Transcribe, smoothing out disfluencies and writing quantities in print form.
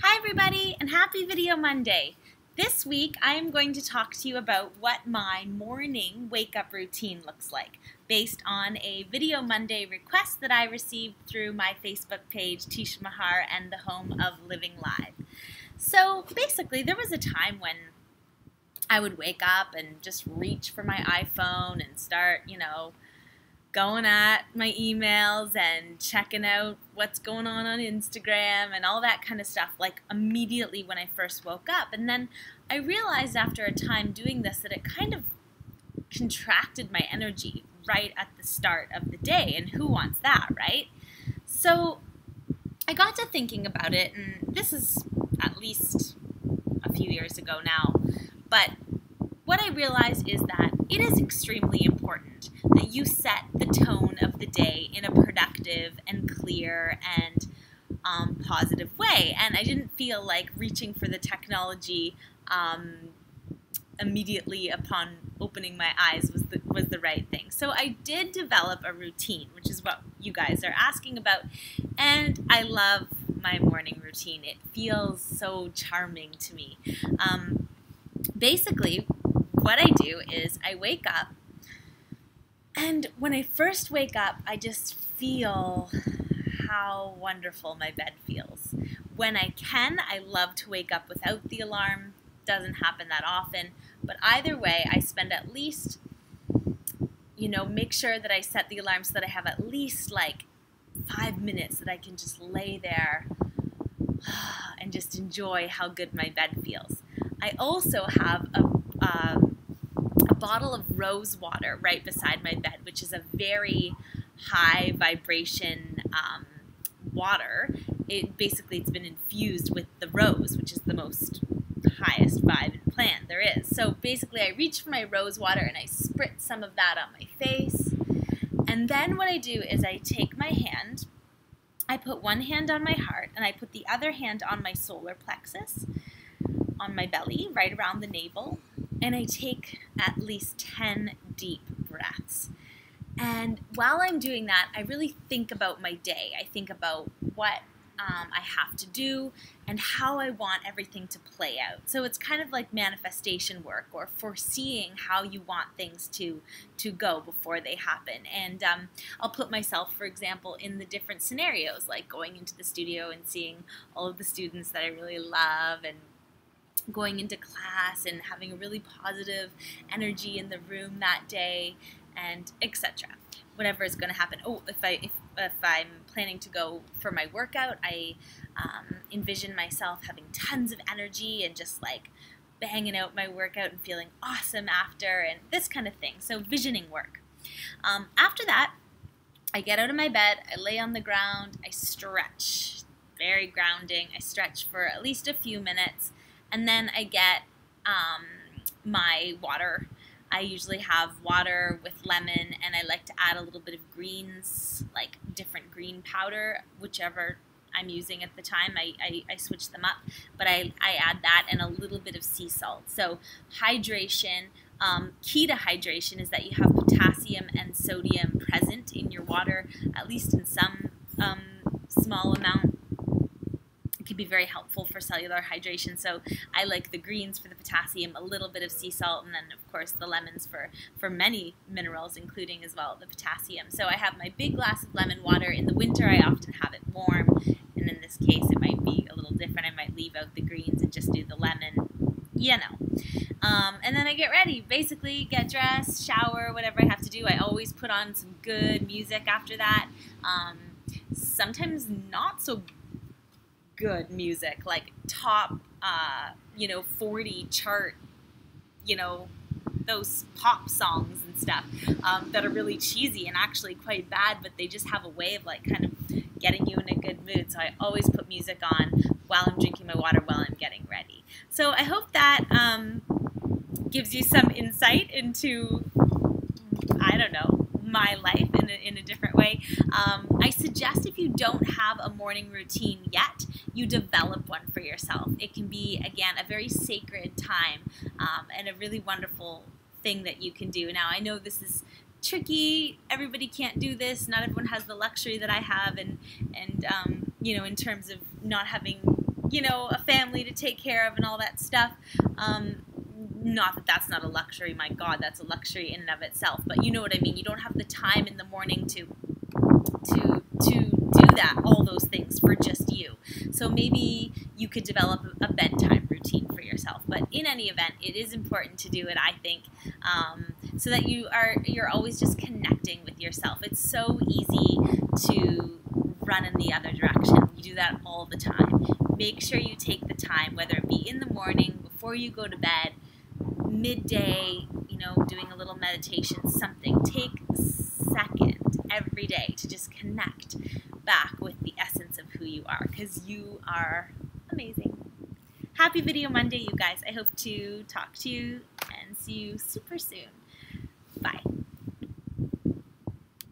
Hi everybody and happy Video Monday. This week I am going to talk to you about what my morning wake-up routine looks like based on a Video Monday request that I received through my Facebook page, Teshia Maher and the Home of Living Live. So basically there was a time when I would wake up and just reach for my iPhone and start, going at my emails and checking out what's going on Instagram and all that kind of stuff, like immediately when I first woke up. And then I realized after a time doing this that it kind of contracted my energy right at the start of the day, and who wants that, right? So I got to thinking about it, and this is at least a few years ago now, but what I realized is that it is extremely important that you set the tone of the day in a productive and clear and positive way. And I didn't feel like reaching for the technology immediately upon opening my eyes was the right thing. So I did develop a routine, which is what you guys are asking about, and I love my morning routine. It feels so charming to me. Basically, what I do is I wake up, and when I first wake up, I just feel how wonderful my bed feels. When I can, I love to wake up without the alarm. Doesn't happen that often, but either way, I spend at least, make sure that I set the alarm so that I have at least like 5 minutes that I can just lay there and just enjoy how good my bed feels. I also have a bottle of rose water right beside my bed, which is a very high vibration water. It's been infused with the rose, which is the most highest vibe plant there is. So basically I reach for my rose water and I spritz some of that on my face. And then what I do is I take my hand, I put one hand on my heart, and I put the other hand on my solar plexus, on my belly, right around the navel, and I take at least 10 deep breaths. And while I'm doing that, I really think about my day. I think about what I have to do and how I want everything to play out. So it's kind of like manifestation work, or foreseeing how you want things to go before they happen. And I'll put myself, for example, in the different scenarios, like going into the studio and seeing all of the students that I really love, and going into class and having a really positive energy in the room that day, and etc. Whatever is going to happen. Oh, if I'm planning to go for my workout, I envision myself having tons of energy and just like banging out my workout and feeling awesome after, and this kind of thing. So visioning work. After that, I get out of my bed, I lay on the ground, I stretch. Very grounding. I stretch for at least a few minutes. And then I get my water. I usually have water with lemon, and I like to add a little bit of greens, like different green powder, whichever I'm using at the time. I switch them up, but I add that and a little bit of sea salt. So hydration, key to hydration is that you have potassium and sodium present in your water, at least in some small amount. Can be very helpful for cellular hydration. So I like the greens for the potassium, a little bit of sea salt, and then of course the lemons for many minerals, including as well the potassium. So I have my big glass of lemon water. In the winter I often have it warm, and in this case it might be a little different. I might leave out the greens and just do the lemon, and then I get ready, basically get dressed, shower, whatever I have to do. I always put on some good music after that. Sometimes not so good music, like top 40 chart, those pop songs and stuff that are really cheesy and actually quite bad, but they just have a way of like kind of getting you in a good mood. So I always put music on while I'm drinking my water, while I'm getting ready. So I hope that gives you some insight into, I don't know, my life in a different way. I suggest, if you don't have a morning routine yet, you develop one for yourself. It can be, again, a very sacred time and a really wonderful thing that you can do. Now, I know this is tricky. Everybody can't do this. Not everyone has the luxury that I have, and in terms of not having you know, a family to take care of and all that stuff. Not that that's not a luxury, my God, that's a luxury in and of itself, but you know what I mean. You don't have the time in the morning to do that, all those things for just you. So maybe you could develop a bedtime routine for yourself. But in any event, it is important to do it, I think, so that you're always just connecting with yourself. It's so easy to run in the other direction. You do that all the time. Make sure you take the time, whether it be in the morning, before you go to bed, midday, you know, doing a little meditation, something. Take a second every day to just connect back with the essence of who you are, because you are amazing. Happy Video Monday, you guys. I hope to talk to you and see you super soon.